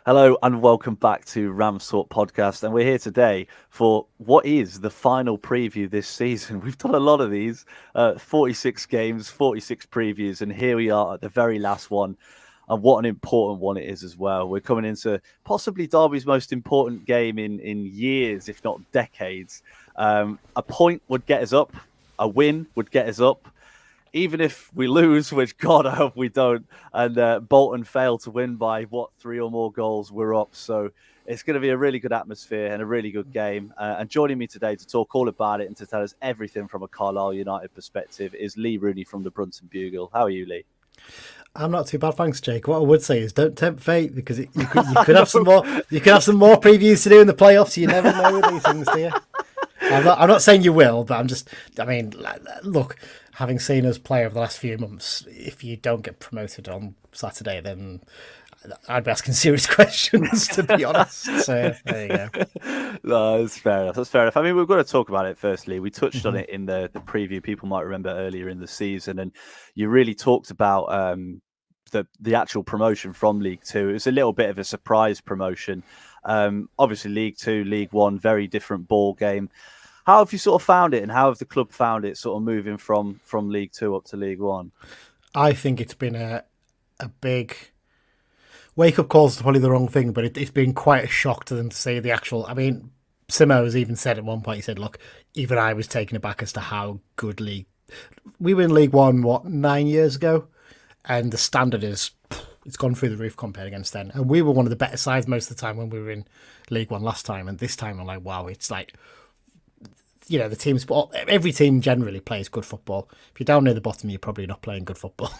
Hello and welcome back to RamsTalkPodcast, and we're here today for what is the final preview this season. We've done a lot of these, 46 games, 46 previews, and here we are at the very last one, and what an important one it is as well. We're coming into possibly Derby's most important game in years, if not decades. A point would get us up, a win would get us up. Even if we lose, which God I hope we don't, and Bolton fail to win by three or more goals, we're up. So it's going to be a really good atmosphere and a really good game. And joining me today to talk all about it and to tell us everything from a Carlisle United perspective is Lee Rooney from the Brunton Bugle. How are you, Lee? I'm not too bad, thanks, Jake. What I would say is don't tempt fate, because you could have some more. You could have some more previews to do in the playoffs. You never know with these things, do you? I'm not saying you will, but look, having seen us play over the last few months, if you don't get promoted on Saturday, then I'd be asking serious questions, to be honest. So there you go. No, that's fair enough. That's fair enough. I mean, we've got to talk about it firstly. We touched on it in the preview. People might remember earlier in the season, and you really talked about the actual promotion from League Two. It was a little bit of a surprise promotion. Obviously, League Two, League One, very different ball game. How have you sort of found it, and how have the club found it, sort of moving from League Two up to League One? I think it's been a big wake-up call is probably the wrong thing, but it's been quite a shock to them to see the actual. I mean, Simo has even said at one point, he said, "Look, even I was taken aback as to how good we were in League One 9 years ago, and the standard it's gone through the roof compared against then. And we were one of the better sides most of the time when we were in League One last time, and this time I'm like, wow, it's like." The teams, every team generally plays good football. If you're down near the bottom, you're probably not playing good football.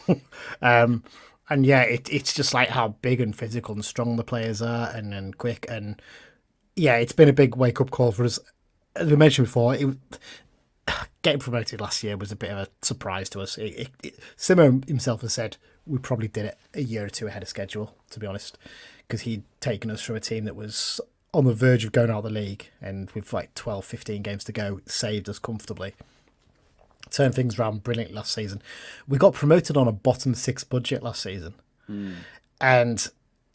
And yeah, it's just like how big and physical and strong the players are, and quick. And yeah, it's been a big wake up call for us. As we mentioned before, getting promoted last year was a bit of a surprise to us. Simo himself has said we probably did it a year or two ahead of schedule, to be honest, because he'd taken us from a team that was on the verge of going out of the league, and with like 12, 15 games to go, saved us comfortably. Turned things around brilliantly last season. We got promoted on a bottom six budget last season. And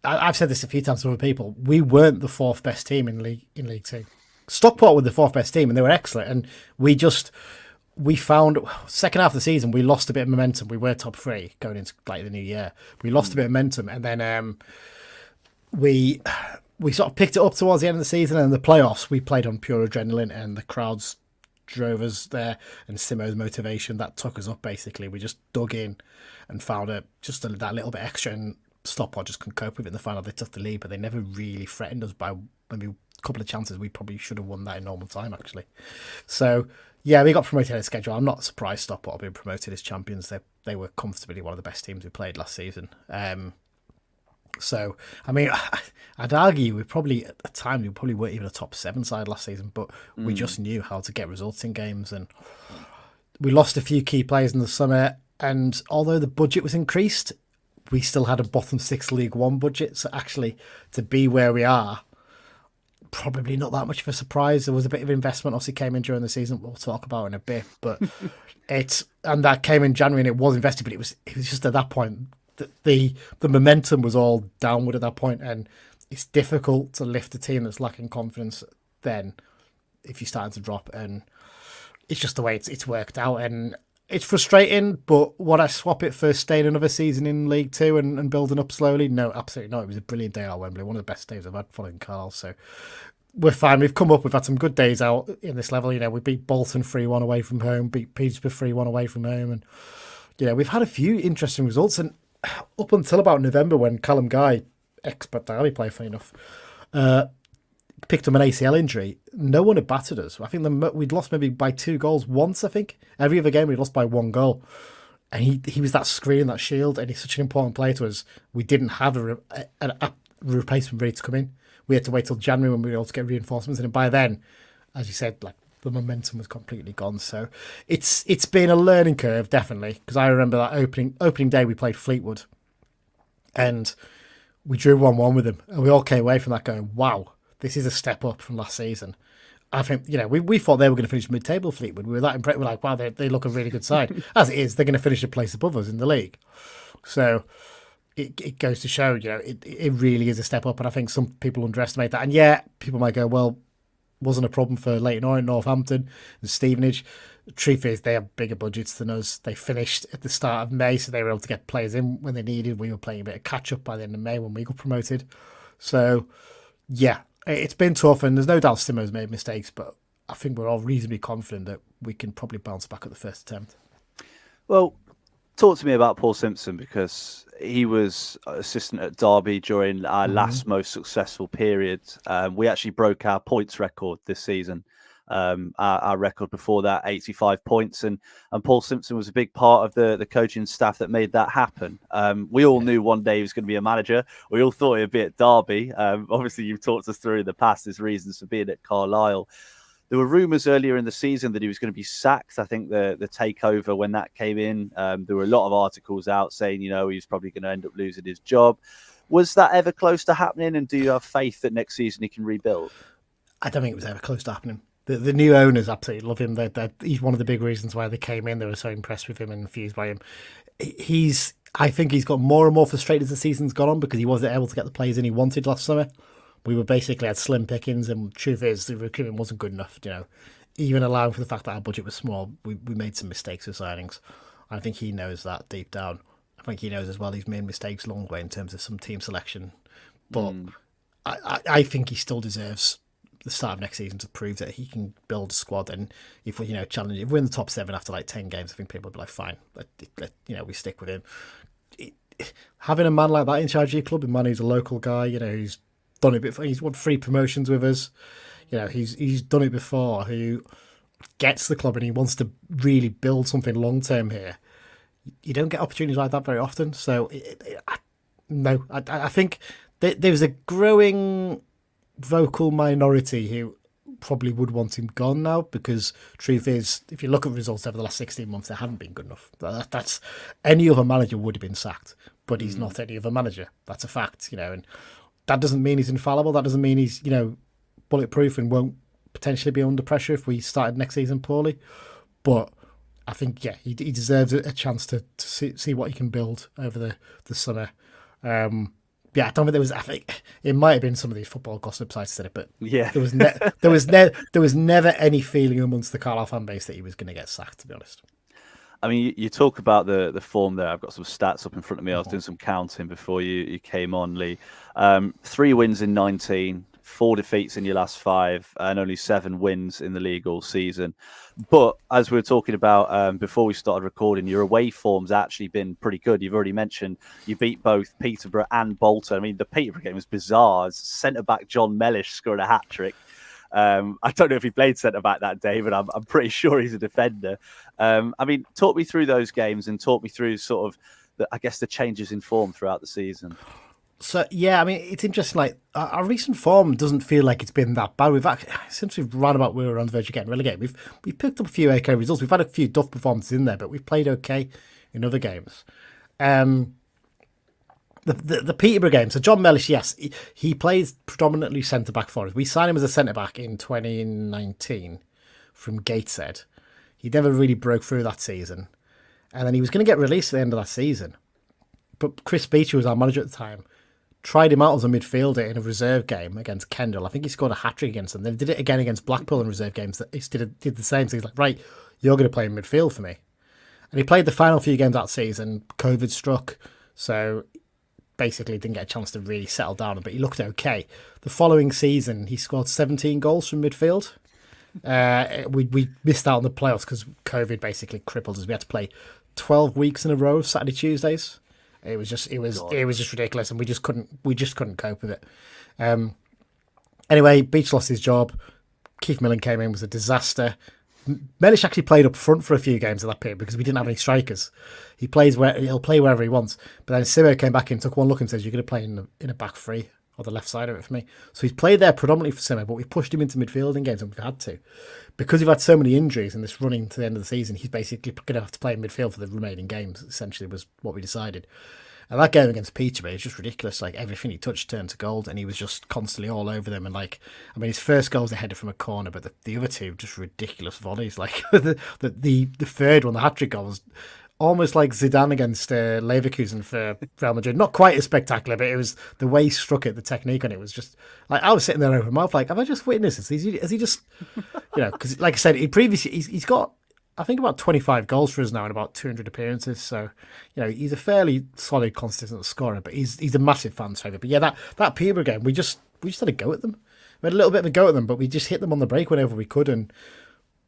I've said this a few times to other people, we weren't the fourth best team in League Two. Stockport were the fourth best team, and they were excellent. And we found second half of the season, we lost a bit of momentum. We were top three going into like the new year. We lost a bit of momentum, and then we sort of picked it up towards the end of the season, and in the playoffs we played on pure adrenaline, and the crowds drove us there, and Simo's motivation that took us up. Basically, we just dug in and found that little bit extra, and Stockport just couldn't cope with it in the final. They took the lead, but they never really threatened us by maybe a couple of chances. We probably should have won that in normal time, actually. So yeah, we got promoted ahead of schedule. I'm not surprised Stockport being promoted as champions. They were comfortably one of the best teams we played last season. So, I mean, I'd argue we probably weren't even a top seven side last season, but we just knew how to get results in games, and we lost a few key players in the summer. And although the budget was increased, we still had a bottom six League One budget. So actually, to be where we are, probably not that much of a surprise. There was a bit of investment obviously came in during the season. We'll talk about it in a bit, but that came in January, and it was invested, but it was just at that point. The momentum was all downward at that point, and it's difficult to lift a team that's lacking confidence then if you're starting to drop, and it's just the way it's worked out, and it's frustrating. But would I swap it for staying another season in League Two and building up slowly? No, absolutely not. It was a brilliant day out at Wembley, one of the best days I've had following Carlisle, so we're fine. We've come up, we've had some good days out in this level. We beat Bolton 3-1 away from home, beat Peterborough 3-1 away from home, and we've had a few interesting results. And up until about November, when Callum Guy, ex-Brett Derby player, funny enough, picked up an ACL injury, no one had battered us. I think we'd lost maybe by 2 goals once, I think. Every other game we'd lost by 1 goal. And he was that screen, that shield, and he's such an important player to us. We didn't have a replacement ready to come in. We had to wait till January when we were able to get reinforcements. And by then, as you said, like, the momentum was completely gone. So it's been a learning curve, definitely, because I remember that opening day we played Fleetwood, and we drew 1-1 with them, and we all came away from that going, wow, this is a step up from last season. I think, we thought they were going to finish mid-table, Fleetwood. We were that impressed. We're like, wow, they look a really good side. As it is, they're going to finish a place above us in the league. So it goes to show, it really is a step up. And I think some people underestimate that. And yeah, people might go, well, wasn't a problem for Leyton Orient, Northampton, and Stevenage. The truth is, they have bigger budgets than us. They finished at the start of May, so they were able to get players in when they needed. We were playing a bit of catch up by the end of May when we got promoted. So, yeah, it's been tough, and there's no doubt Simo's made mistakes, but I think we're all reasonably confident that we can probably bounce back at the first attempt. Well, talk to me about Paul Simpson, because he was assistant at Derby during our last most successful period. We actually broke our points record this season. Our record before that, 85 points, and Paul Simpson was a big part of the coaching staff that made that happen. We all knew one day he was going to be a manager. We all thought he'd be at Derby. Obviously, you've talked us through in the past his reasons for being at Carlisle. There were rumours earlier in the season that he was going to be sacked. I think the takeover, when that came in, there were a lot of articles out saying, he's probably going to end up losing his job. Was that ever close to happening? And do you have faith that next season he can rebuild? I don't think it was ever close to happening. The new owners absolutely love him. He's one of the big reasons why they came in. They were so impressed with him and infused by him. I think he's got more and more frustrated as the season's gone on because he wasn't able to get the players in he wanted last summer. We were basically had slim pickings, and truth is the recruitment wasn't good enough. Even allowing for the fact that our budget was small, we made some mistakes with signings. I think he knows that deep down. I think he knows as well he's made mistakes along the way in terms of some team selection. But I think he still deserves the start of next season to prove that he can build a squad. And if we challenge, if we're in the top 7 after like 10 games, I think people would be like, fine, we stick with him. Having a man like that in charge of your club, a man who's a local guy, who's done it before, he's won 3 promotions with us, he's done it before, who gets the club and he wants to really build something long term here. You don't get opportunities like that very often. So I think there's a growing vocal minority who probably would want him gone now, because truth is, if you look at results over the last 16 months, they haven't been good enough. That's any other manager would have been sacked, but he's not any other manager. That's a fact, and that doesn't mean he's infallible. That doesn't mean he's bulletproof and won't potentially be under pressure if we started next season poorly. But I think he deserves a chance to see what he can build over the summer. I don't think there was. I think it might have been some of these football gossip sites said it, but there was never any feeling amongst the Carlisle fan base that he was going to get sacked. To be honest, I mean, you talk about the form there. I've got some stats up in front of me. I was doing some counting before you came on, Lee. 3 wins in 19, 4 defeats in your last 5, and only 7 wins in the league all season. But as we were talking about before we started recording, your away form's actually been pretty good. You've already mentioned you beat both Peterborough and Bolton. I mean, the Peterborough game was bizarre. Centre-back John Mellish scored a hat-trick. I don't know if he played centre-back that day, but I'm pretty sure he's a defender. I mean, talk me through those games and talk me through sort of, the changes in form throughout the season. So, I mean, it's interesting. Like, our recent form doesn't feel like it's been that bad. We've actually, since we've run about, we were on the verge of getting relegated, we've picked up a few okay results. We've had a few duff performances in there, but we've played okay in other games. The Peterborough game. So John Mellish, yes, he plays predominantly centre back for us. We signed him as a centre back in 2019 from Gateshead. He never really broke through that season, and then he was going to get released at the end of that season. But Chris Beecher was our manager at the time. Tried him out as a midfielder in a reserve game against Kendal. I think he scored a hat-trick against them. They did it again against Blackpool in reserve games. He did the same. So he's like, right, you're going to play in midfield for me. And he played the final few games that season. COVID struck, so basically didn't get a chance to really settle down, but he looked okay. The following season, he scored 17 goals from midfield. We missed out on the playoffs because COVID basically crippled us. We had to play 12 weeks in a row of Saturday Tuesdays. It was just ridiculous, and we just couldn't cope with it. Anyway, Beach lost his job. Keith Millen came in, was a disaster. Mellish actually played up front for a few games of that period because we didn't have any strikers. He'll play wherever he wants. But then Simo came back in, took one look and says, "You're going to play in a back 3 or the left side of it for me." So he's played there predominantly for Simo, but we pushed him into midfield in games and we've had to. Because we've had so many injuries and this running to the end of the season, he's basically going to have to play in midfield for the remaining games, essentially was what we decided. And that game against Peterborough was just ridiculous. Like, everything he touched turned to gold, and he was just constantly all over them. And his first goal was a header from a corner, but the other two just ridiculous volleys. Like the third one, the hat-trick goal, was almost like Zidane against Leverkusen for Real Madrid. Not quite as spectacular, but it was the way he struck it, the technique on it was just like I was sitting there open mouth, like, have I just witnessed this? Has he just, because like I said, he's got I think about 25 goals for us now in about 200 appearances. So, he's a fairly solid, consistent scorer, but he's a massive fan favourite. But yeah, that Peterborough game, we just had a go at them. We had a little bit of a go at them, but we just hit them on the break whenever we could and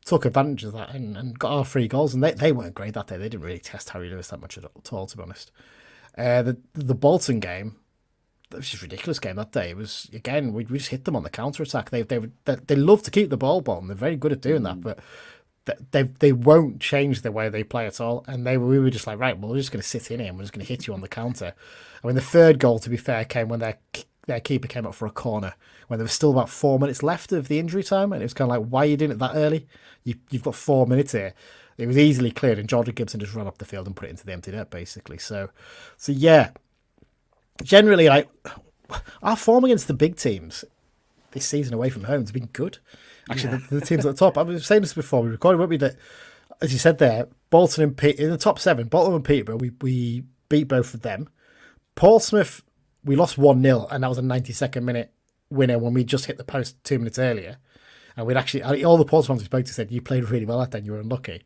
took advantage of that and got our 3 goals. And they weren't great that day. They didn't really test Harry Lewis that much at all, to be honest. The Bolton game, it was just a ridiculous game that day. It was, again, we just hit them on the counter attack. They love to keep the ball, Bolton. They're very good at doing that, but they won't change the way they play at all. And we were just like, right, well, we're just going to sit in here and we're just going to hit you on the counter. I mean, the third goal, to be fair, came when their keeper came up for a corner when there was still about 4 minutes left of the injury time, and it was kind of like, why are you doing it that early? You've got 4 minutes here. It was easily cleared, and Jordan Gibson just ran up the field and put it into the empty net, basically. So yeah, generally, our form against the big teams this season away from home has been good. Actually, the teams at the top, I was saying this before we recorded, weren't we, that, as you said there, Bolton and in the top 7, Bolton and Peterborough, we beat both of them. Portsmouth, we lost 1-0, and that was a 92nd minute winner when we just hit the post 2 minutes earlier. And we'd actually, all the Portsmouth fans we spoke to said, you played really well that day, you were unlucky.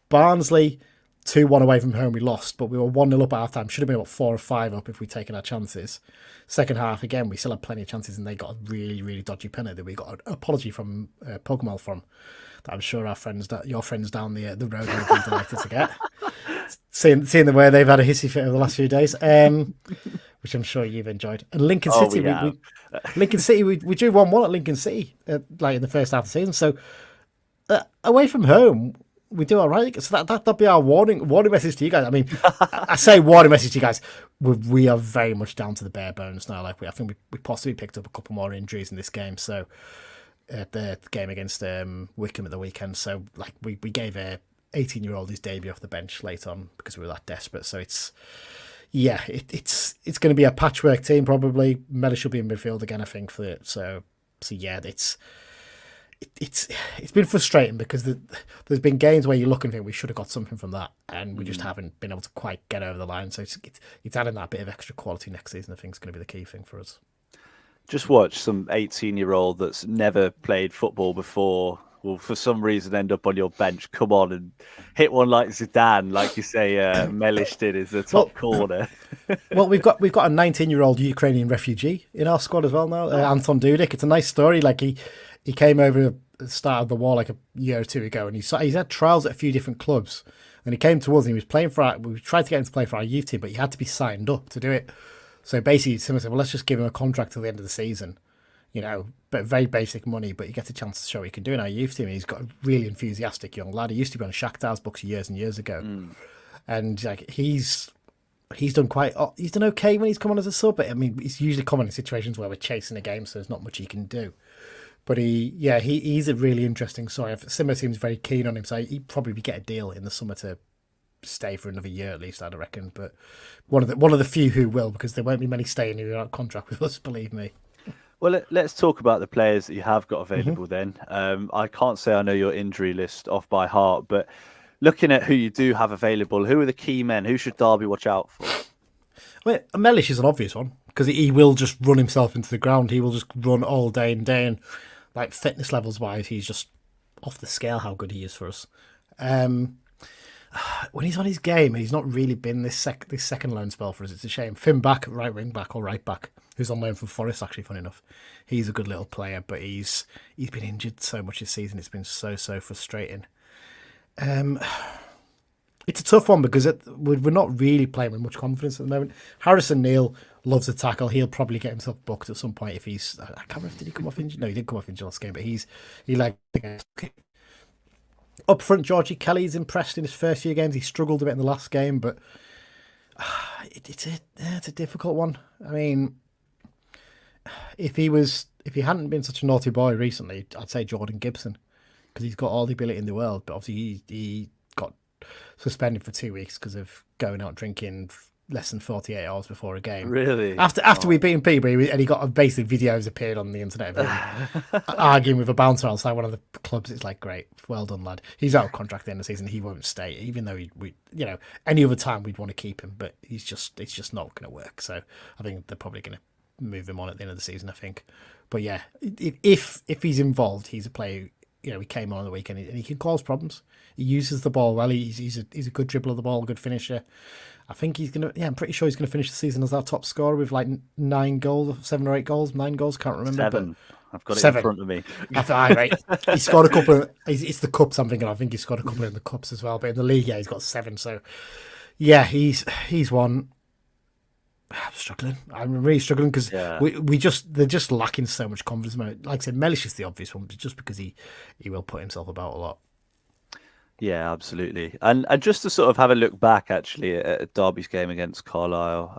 Barnsley, 2-1 away from home, we lost, but we were 1-0 up at half time. Should have been about 4 or 5 up if we'd taken our chances. Second half, again, we still had plenty of chances, and they got a really, really dodgy penalty that we got an apology from Pogmel from, that I'm sure your friends down the road have been delighted to get. Seeing the way they've had a hissy fit over the last few days, which I'm sure you've enjoyed. And Lincoln City, we drew 1-1 at Lincoln City, like in the first half of the season. So away from home, we do all right. So that'll be our warning message to you guys. I mean, I say warning message to you guys. We are very much down to the bare bones now. Like I think we possibly picked up a couple more injuries in this game. So the game against Wickham at the weekend. So like we gave a 18-year-old his debut off the bench late on because we were that desperate. So it's going to be a patchwork team probably. Mellish will be in midfield again, I think, for it. So yeah, it's been frustrating because there's been games where you look and think we should have got something from that, and we just haven't been able to quite get over the line. So it's adding that bit of extra quality next season. I think is going to be the key thing for us. Just watch some 18-year-old that's never played football before will for some reason end up on your bench. Come on and hit one like Zidane, like you say, Mellish did is the top corner. Well, we've got a 19-year-old Ukrainian refugee in our squad as well now, Anton Dudek. It's a nice story. Like he came over at the start of the war like a year or 2 ago, and he's had trials at a few different clubs. And he came to us and he was playing we tried to get him to play for our youth team, but he had to be signed up to do it. So basically, someone said, well, let's just give him a contract till the end of the season. But very basic money, but he gets a chance to show what he can do in our youth team. He's got a really enthusiastic young lad. He used to be on Shakhtar's books years and years ago. And like he's done okay when he's come on as a sub, but I mean, he's usually come on in situations where we're chasing a game, so there's not much he can do. But he's a really interesting story. Simmer seems very keen on him, so he'd probably get a deal in the summer to stay for another year at least, I'd reckon. But one of the few who will, because there won't be many staying who are out of contract with us, believe me. Well, let's talk about the players that you have got available then. I can't say I know your injury list off by heart, but looking at who you do have available, who are the key men? Who should Derby watch out for? Well, Mellish is an obvious one because he will just run himself into the ground. He will just run all day and day, and like fitness levels wise, he's just off the scale how good he is for us. When he's on his game, he's not really been this second loan spell for us. It's a shame. Finn back, right wing back or right back, who's on loan from Forest, actually, funny enough. He's a good little player, but he's been injured so much this season. It's been so frustrating. It's a tough one because we're not really playing with much confidence at the moment. Harrison Neal loves to tackle. He'll probably get himself booked at some point if he's... I can't remember, did he come off injured? No, he did come off injured last game, but he like... Up front, Georgie Kelly's impressed in his first few games. He struggled a bit in the last game, but it's a difficult one. I mean, if he hadn't been such a naughty boy recently, I'd say Jordan Gibson, because he's got all the ability in the world. But obviously, he got suspended for 2 weeks because of going out drinking less than 48 hours before a game. Really? After we beat Peterborough, and he got basically videos appeared on the internet of him arguing with a bouncer outside one of the clubs. It's like, great, well done, lad. He's out of contract at the end of the season. He won't stay, even though we any other time we'd want to keep him, but it's just not going to work. So I think they're probably going to move him on at the end of the season, I think. But yeah, if he's involved, he's a player. He came on the weekend and he can cause problems. He uses the ball well. He's a good dribbler of the ball, a good finisher. I think he's gonna. Yeah, I'm pretty sure he's gonna finish the season as our top scorer with like 9 goals, 7 or 8 goals, 9 goals. Can't remember. 7. I've got 7. it in front of me. Right. He scored a couple. It's the cups. I'm thinking. I think he scored a couple in the cups as well. But in the league, yeah, he's got 7. So yeah, he's one. I'm struggling. I'm really struggling because they're just lacking so much confidence. Like I said, Mellish is the obvious one, but just because he will put himself about a lot. Yeah, absolutely. And just to sort of have a look back actually at Derby's game against Carlisle,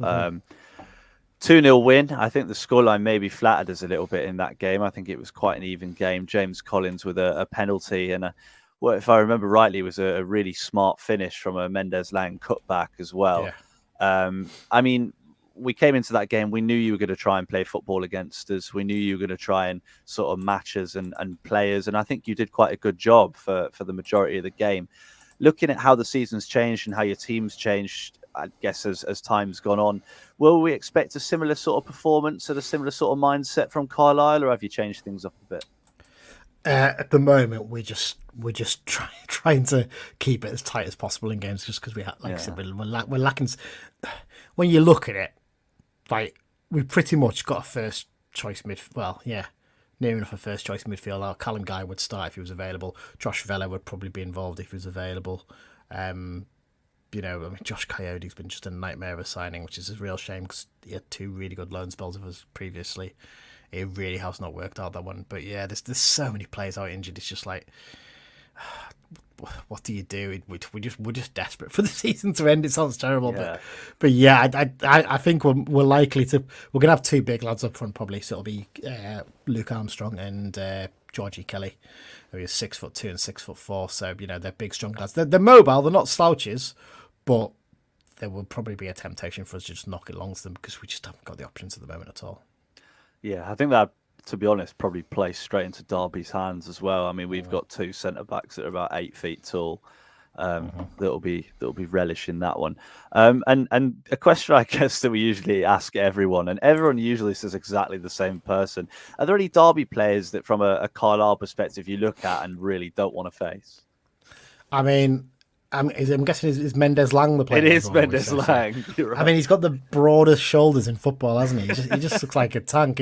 2-0 win. I think the scoreline maybe flattered us a little bit in that game. I think it was quite an even game. James Collins with a penalty and if I remember rightly, was a really smart finish from a Mendes Lang cutback as well. Yeah. I mean, we came into that game, we knew you were going to try and play football against us. We knew you were going to try and sort of match us and players. And I think you did quite a good job for the majority of the game. Looking at how the season's changed and how your team's changed, I guess, as time's gone on, will we expect a similar sort of performance and a similar sort of mindset from Carlisle, or have you changed things up a bit? At the moment, we're just trying to keep it as tight as possible in games, just because I said, we're lacking. When you look at it, like, we pretty much got a first choice midfield. Well, yeah, near enough a first choice midfield. Our Callum guy would start if he was available. Josh Vella would probably be involved if he was available. Josh Coyote's been just a nightmare of a signing, which is a real shame because he had 2 really good loan spells of us previously. It really has not worked out, that one. But yeah, there's so many players out injured. It's just like, what do you do? We're just desperate for the season to end. It sounds terrible, but yeah, I think we're likely to. We're gonna have 2 big lads up front probably. So it'll be Luke Armstrong and Georgie Kelly, who is 6'2" and 6'4". So they're big, strong lads. They're mobile. They're not slouches, but there will probably be a temptation for us to just knock it long to them because we just haven't got the options at the moment at all. Yeah, I think that, to be honest, probably plays straight into Derby's hands as well. I mean, we've got 2 centre backs that are about 8 feet tall. That'll be relishing that one. And a question I guess that we usually ask everyone, and everyone usually says exactly the same person. Are there any Derby players that, from a Carlisle perspective, you look at and really don't want to face? I mean, I'm guessing is Mendes Lang the player? It is Mendes Lang. You're right. I mean, he's got the broadest shoulders in football, hasn't he? He just looks like a tank.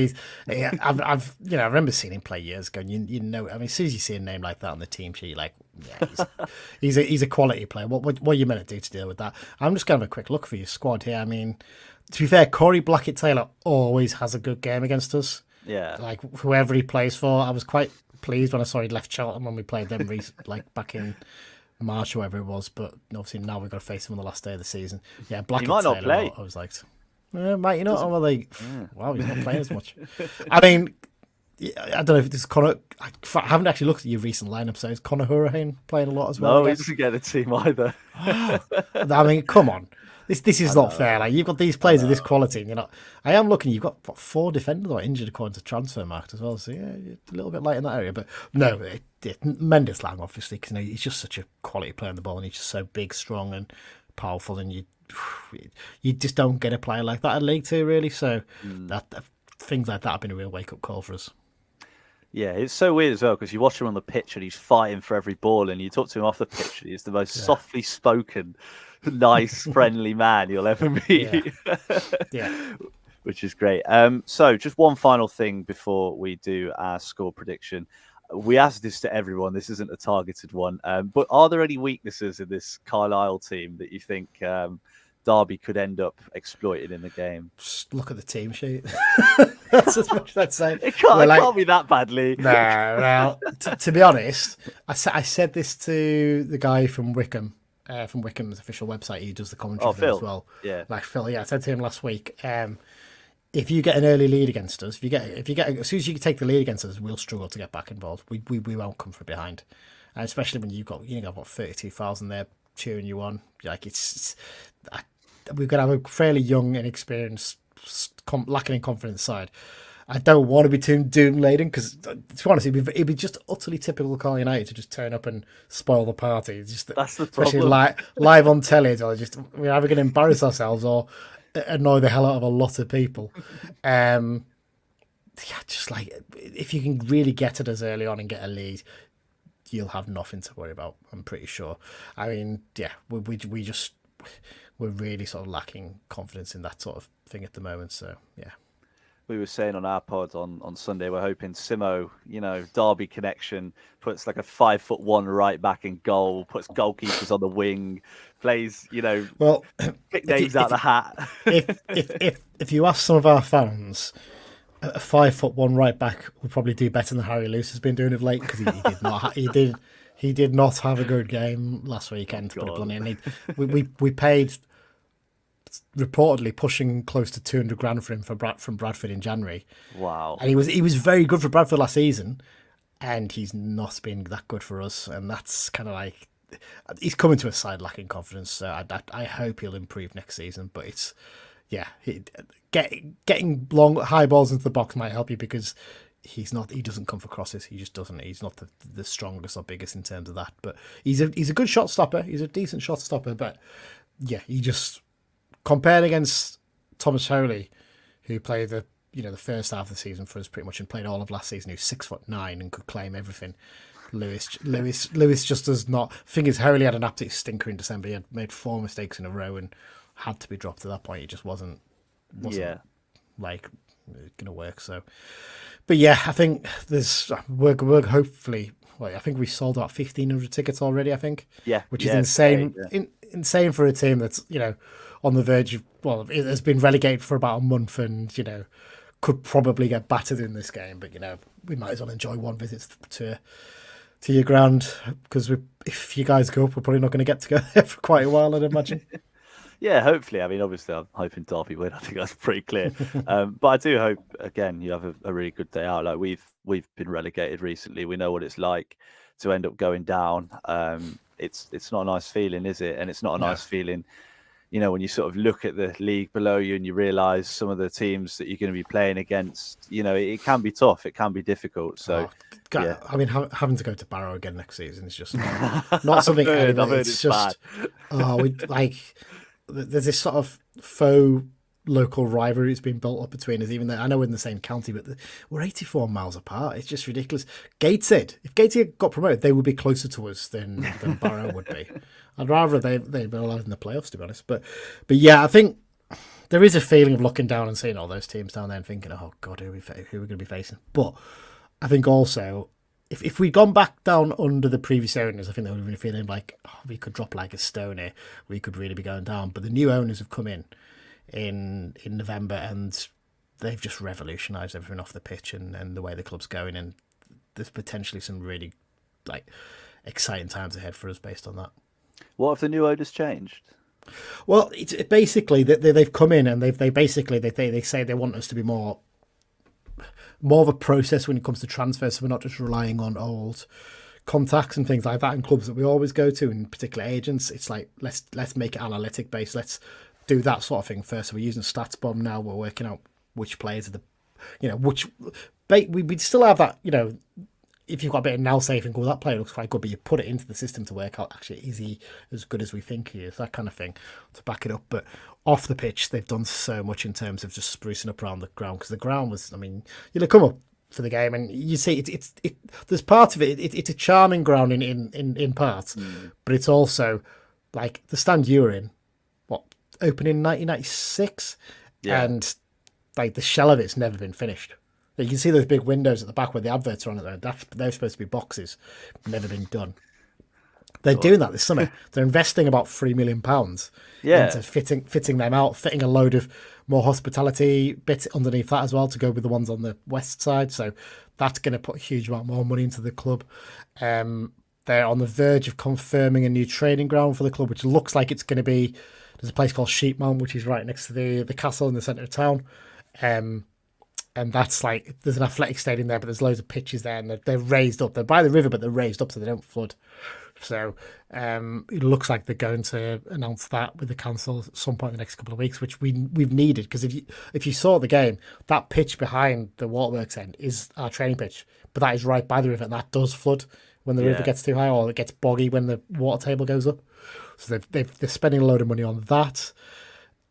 I remember seeing him play years ago. And I mean, as soon as you see a name like that on the team sheet, like, yeah, he's a quality player. What are you meant to do to deal with that? I'm just going to have a quick look for your squad here. I mean, to be fair, Corey Blackett-Taylor always has a good game against us. Yeah, like whoever he plays for, I was quite pleased when I saw he left Charlton when we played them like back in March or whatever it was, but obviously now we've got to face him on the last day of the season. Yeah, Blackett might not play. I was like, might you not? I'm like, wow, he's not playing as much. I mean, I don't know if this is Connor. I haven't actually looked at your recent lineup, so is Connor Hurricane playing a lot as well? No, he doesn't get a team either. I mean, come on. This is not fair. Like, you've got these players of this quality, and I am looking. You've got 4 defenders that are injured according to Transfermarkt as well. So yeah, you're a little bit light in that area. But no, Mendes Lang obviously, because he's just such a quality player on the ball, and he's just so big, strong, and powerful. And you just don't get a player like that in League Two, really. So that things like that have been a real wake up call for us. Yeah, it's so weird as well because you watch him on the pitch and he's fighting for every ball, and you talk to him off the pitch and he's the most softly spoken, nice, friendly man you'll ever meet. Yeah. Which is great. So just one final thing before we do our score prediction. We asked this to everyone. This isn't a targeted one. But are there any weaknesses in this Carlisle team that you think Derby could end up exploiting in the game? Just look at the team sheet. That's as much as I'd say. It can't be that badly. No, well, to be honest, I said this to the guy from Wickham, from Wickham's official website. He does the commentary Phil. as well. Yeah, like Phil. Yeah, I said to him last week. If you get an early lead against us, as soon as you take the lead against us, we'll struggle to get back involved. We won't come from behind, and especially when you've got 32,000 there cheering you on. Like we're going to have a fairly young, inexperienced, lacking in confidence side. I don't want to be too doom laden because, to be honest, it'd be just utterly typical Carlisle United to just turn up and spoil the party. It's just, That's the especially problem. live on telly, or just we're either going to embarrass ourselves or annoy the hell out of a lot of people. Yeah, just like if you can really get at us early on and get a lead, you'll have nothing to worry about. I'm pretty sure. I mean, yeah, we just we're really sort of lacking confidence in that sort of thing at the moment. So yeah. We were saying on our pod on Sunday, we're hoping Simo, Derby connection, puts like a 5'1" right back in goal, puts goalkeepers on the wing, plays, Well, pick names out the hat. if you ask some of our fans, a 5'1" right back would probably do better than Harry Lewis has been doing of late because he did not have a good game last weekend. To put it bluntly, we paid reportedly pushing close to 200 grand for him from Bradford in January. Wow! And he was very good for Bradford last season, and he's not been that good for us. And that's kind of like he's coming to a side lacking confidence. So I hope he'll improve next season. But it's getting long high balls into the box might help you because he doesn't come for crosses. He just doesn't. He's not the strongest or biggest in terms of that. But he's a good shot stopper. He's a decent shot stopper. But yeah, he just. Compared against Thomas Holy, who played the first half of the season for us pretty much and played all of last season, who's 6'9" and could claim everything. Lewis just does not. Thing is, Holy had an absolute stinker in December. He had made 4 mistakes in a row and had to be dropped at that point. He just wasn't like going to work. So, but yeah, I think we're hopefully. Well, I think we sold about 1,500 tickets already. I think, which is insane. Insane for a team that's on the verge of, well, it has been relegated for about a month and, could probably get battered in this game. But, we might as well enjoy one visit to your ground because if you guys go up, we're probably not going to get to go there for quite a while, I'd imagine. Yeah, hopefully. I mean, obviously, I'm hoping Derby win. I think that's pretty clear. But I do hope, again, you have a really good day out. Like we've been relegated recently. We know what it's like to end up going down. It's not a nice feeling, is it? And it's not a nice feeling, when you sort of look at the league below you and you realise some of the teams that you're going to be playing against, it can be tough. It can be difficult. So, yeah. I mean, having to go to Barrow again next season is just not something. I've heard it's just bad. There's this sort of faux local rivalry that's been built up between us, even though I know we're in the same county, but we're 84 miles apart. It's just ridiculous. Gateshead, if Gateshead got promoted, they would be closer to us than Barrow would be. I'd rather they'd be allowed in the playoffs, to be honest. But yeah, I think there is a feeling of looking down and seeing all those teams down there and thinking, oh God, who are we going to be facing? But I think also, if we'd gone back down under the previous owners, I think they would have been feeling like, oh, we could drop like a stone here. We could really be going down. But the new owners have come in November and they've just revolutionised everything off the pitch and the way the club's going. And there's potentially some really exciting times ahead for us based on that. What if the new owners changed? Well, it's basically they've come in and they say they want us to be more of a process when it comes to transfers, so we're not just relying on old contacts and things like that in clubs that we always go to, in particular agents. It's like let's make it analytic based. Let's do that sort of thing first. So we're using StatsBomb now. We're working out which players are we still have that. If you've got a bit of now saving, that player looks quite good, but you put it into the system to work out, actually, is he as good as we think he is? That kind of thing to back it up. But off the pitch, they've done so much in terms of just sprucing up around the ground, because the ground was, I mean, come up for the game and you see it's there's part of it, it's a charming ground in parts, but it's also like the stand you were in, opened in 1996, and like the shell of it's never been finished. You can see those big windows at the back where the adverts are on it. They're supposed to be boxes, never been done. They're doing that this summer. They're investing about £3 million into fitting them out, fitting a load of more hospitality bits underneath that as well to go with the ones on the west side. So that's going to put a huge amount more money into the club. They're on the verge of confirming a new training ground for the club, which looks like it's going to be. There's a place called Sheepmount, which is right next to the castle in the centre of town. And that's like, there's an athletic stadium there, but there's loads of pitches there, and they're raised up. They're by the river, but they're raised up so they don't flood. So it looks like they're going to announce that with the council at some point in the next couple of weeks, which we've needed, because if you saw the game, that pitch behind the waterworks end is our training pitch, but that is right by the river, and that does flood when the river gets too high, or it gets boggy when the water table goes up. So they're spending a load of money on that.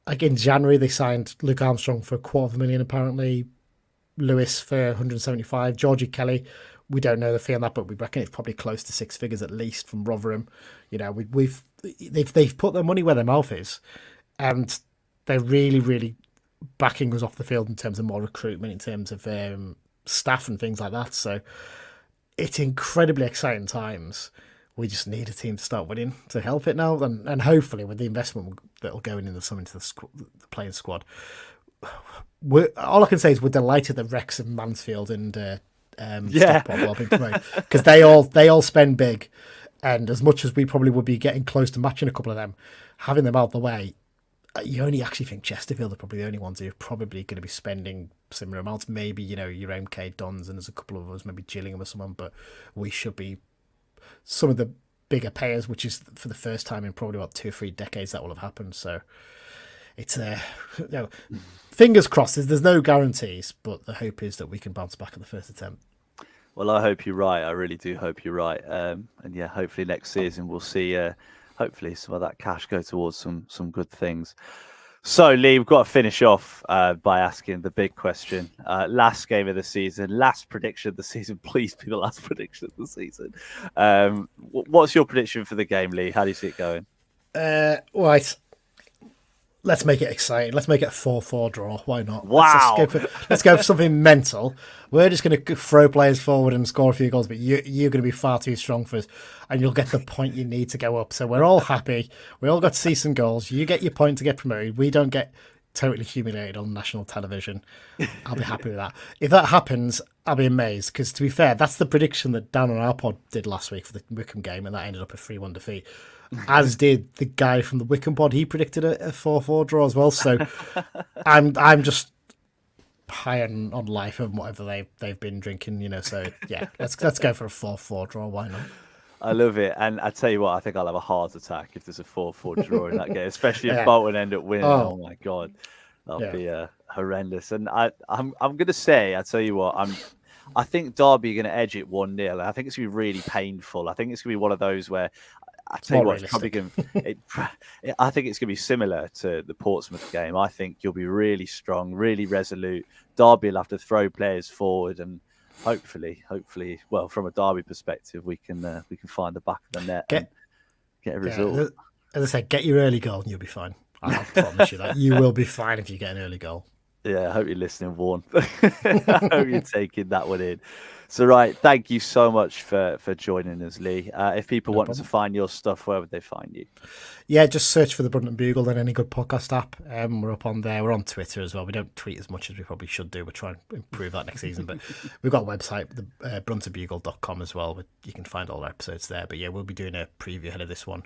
Like in January, they signed Luke Armstrong for $250,000 apparently, Lewis for 175, Georgie Kelly. We don't know the fee on that, but we reckon it's probably close to six figures at least from Rotherham. You know, they've put their money where their mouth is, and they're really backing us off the field in terms of more recruitment, in terms of staff and things like that. So it's incredibly exciting times. We just need a team to start winning to help it now, and hopefully with the investment that'll go in the summer into the playing squad. All I can say is we're delighted that Wrexham, Mansfield, and Stockport will be promoted, because they all spend big, and as much as we probably would be getting close to matching a couple of them, having them out the way, you only actually think Chesterfield are probably the only ones who are probably going to be spending similar amounts. Maybe, you know, your MK Dons, and there's a couple of us, maybe Gillingham or someone, but we should be some of the bigger payers, which is for the first time in probably about 2 or 3 decades that will have happened. So it's fingers crossed. There's no guarantees, but the hope is that we can bounce back at the first attempt. Well, I hope you're right. I really do hope you're right. And yeah, hopefully next season we'll see hopefully some of that cash go towards some good things. So, Lee, we've got to finish off by asking the big question. Last game of the season, last prediction of the season. Please be the last prediction of the season. What's your prediction for the game, Lee? How do you see it going? Right. Let's make it exciting. Let's make it a 4-4 draw. Why not? Wow. Let's go for something mental. We're just going to throw players forward and score a few goals, but you're going to be far too strong for us, and you'll get the point you need to go up. So we're all happy. We all got to see some goals. You get your point to get promoted. We don't get totally humiliated on national television. I'll be happy with that. If that happens, I'll be amazed, because to be fair, that's the prediction that Dan on our pod did last week for the Wickham game, and that ended up a 3-1 defeat. As did the guy from the Wickham pod. He predicted a 4-4 draw as well. So I'm just high on life and whatever they've been drinking, you know. So yeah, let's go for a 4-4 draw. Why not? I love it. And I tell you what, I think I'll have a heart attack if there's a 4-4 draw in that game, especially if Bolton end up winning. Oh my God. That'll be horrendous. And I'm going to say, I tell you what, I think Derby are going to edge it 1-0. I think it's going to be really painful. I think it's going to be one of those where, I tell you what, it's probably going to, I think it's going to be similar to the Portsmouth game. I think you'll be really strong, really resolute. Derby will have to throw players forward, and hopefully, well, from a Derby perspective, we can find the back of the net and get a result. As I said, get your early goal and you'll be fine. I promise you that. You will be fine if you get an early goal. Yeah, I hope you're listening, Vaughan. I hope you're taking that one in. So, right, thank you so much for joining us, Lee. If people want to find your stuff, where would they find you? Yeah, just search for the Brunton Bugle on any good podcast app. We're up on there. We're on Twitter as well. We don't tweet as much as we probably should do. We're trying to improve that next season. But we've got a website, bruntonbugle.com as well. You can find all our episodes there. But yeah, we'll be doing a preview ahead of this one.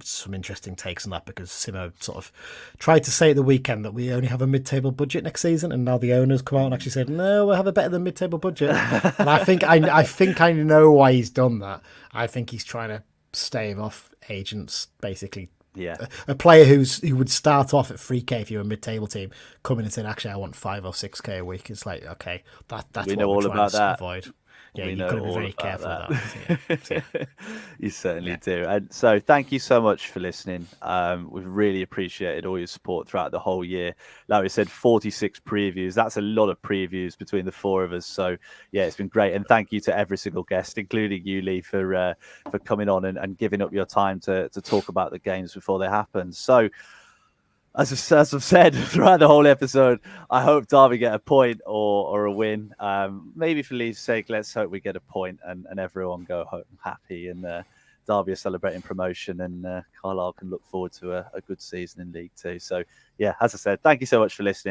Some interesting takes on that, because Simo sort of tried to say at the weekend that we only have a mid-table budget next season, and now the owners come out and actually said, no, we'll have a better than mid-table budget. And I think I know why he's done that. I think he's trying to stave off agents, basically. Yeah, a player who would start off at 3K if you're a mid-table team, coming and saying, actually, I want 5 or 6K a week. It's like, okay, that's we know what we're all about that. Avoid. Yeah, you've got to be very careful of that. Yeah. You certainly do. And so thank you so much for listening. We've really appreciated all your support throughout the whole year. Like we said, 46 previews. That's a lot of previews between the four of us. So yeah, it's been great. And thank you to every single guest, including you, Lee, for coming on and giving up your time to talk about the games before they happen. So as I've said throughout the whole episode, I hope Derby get a point or a win. Maybe for Lee's sake, let's hope we get a point and everyone go home happy, and Derby are celebrating promotion, and Carlisle can look forward to a good season in League Two. So, yeah, as I said, thank you so much for listening.